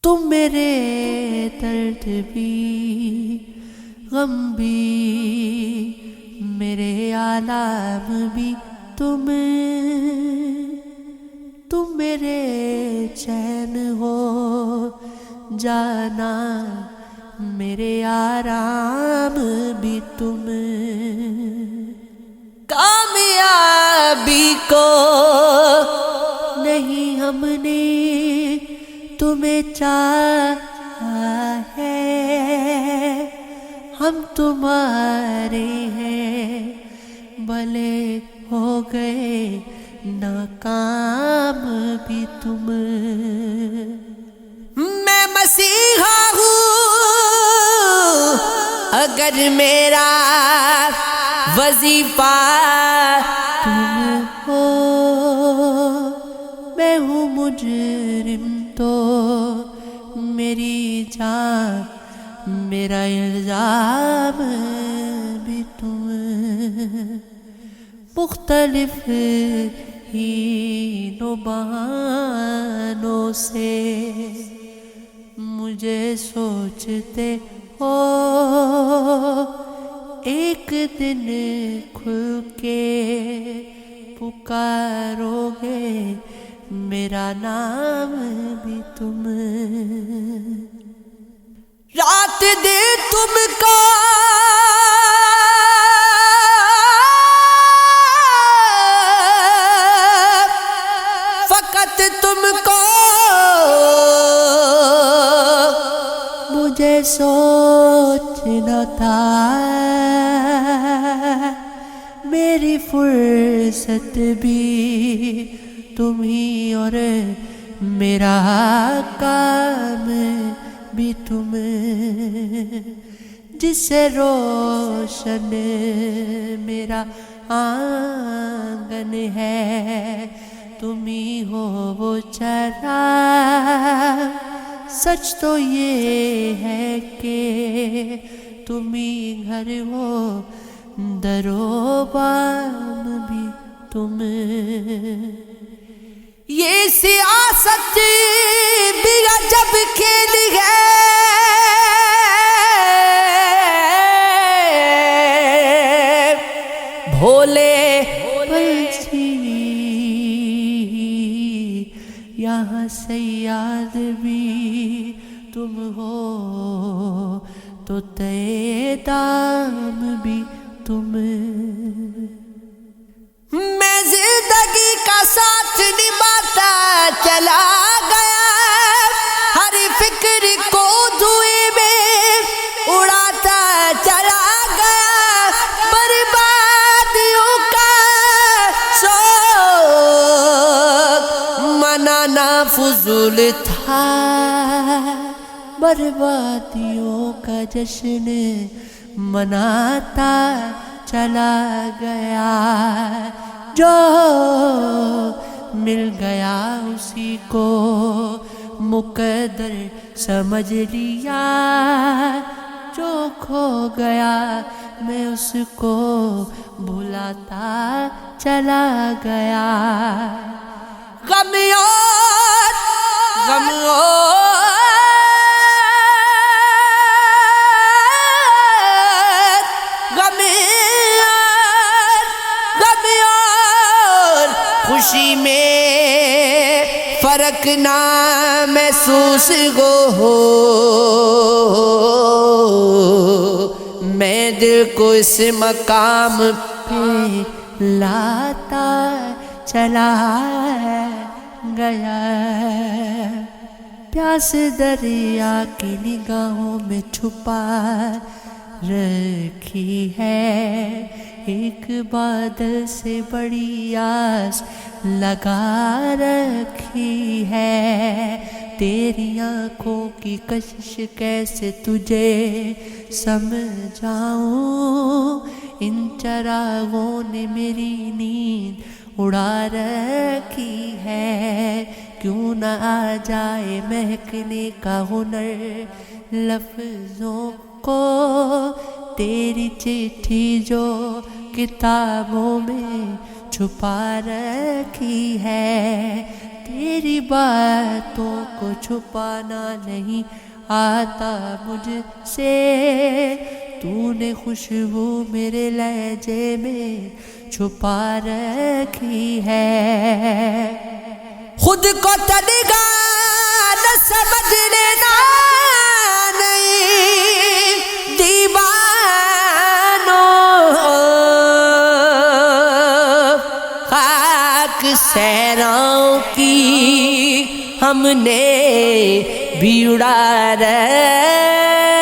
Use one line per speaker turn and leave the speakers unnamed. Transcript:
تم میرے درد بھی غم بھی میرے آلام بھی تم میرے چین ہو جانا میرے آرام بھی تم کامیابی کو نہیں ہم نے تمہیں چاہا ہے ہم تمہارے ہیں بھلے ہو گئے ناکام بھی تم میں مسیحا ہوں اگر میرا وظیفہ تم ہو میں ہوں مجرم تو میری جان میرا الزام بھی تم مختلف ہی بہانوں سے مجھے سوچتے ہو ایک دن کھل کے پکارو گے میرا نام بھی تم رات دے تم کو فقط تم کو مجھے سوچنا تھا میری فرصت بھی تم ہی اور میرا کام بھی تم جس سے روشن میرا آنگن ہے تم ہی ہو وہ چراغ سچ تو یہ ہے کہ تم ہی گھر ہو در و بام بھی تم یہ سیاست بھی عجب کھیل ہے بھولے پنچھی یہاں صیاد بھی تم ہو تو تے دام بھی تم میں زندگی کا ساتھ نبھاتا چلا گیا ہر فکر کو دھوئے میں اڑاتا چلا گیا بربادیوں کا شوق منانا فضول تھا بربادیوں کا جشن مناتا چلا گیا جو مل گیا اسی کو مقدر سمجھ لیا جو کھو گیا میں اس کو بھلاتا چلا گیا غم خوشی میں فرق نہ محسوس ہو میں دل کو اس مقام پہ لاتا چلا گیا پیاس دریا کی نگاہوں میں چھپا رکھی ہے ایک بادل سے بڑی آس لگا رکھی ہے تیری آنکھوں کی کشش کیسے تجھے سمجھاؤں ان چراغوں نے میری نیند اڑا رکھی ہے کیوں نہ آ جائے مہکنے کا ہنر لفظوں کو تیری چٹھی جو کتابوں میں چھپا رکھی ہے تیری باتوں کو چھپانا نہیں آتا مجھ سے، تو نے خوشبو میرے لہجے میں چھپا رکھی ہے۔ خود کو تنہا نہ سمجھنا نہیں دیوانوں، خاک صحراؤں کی ہم نے بھی اڑا رکھی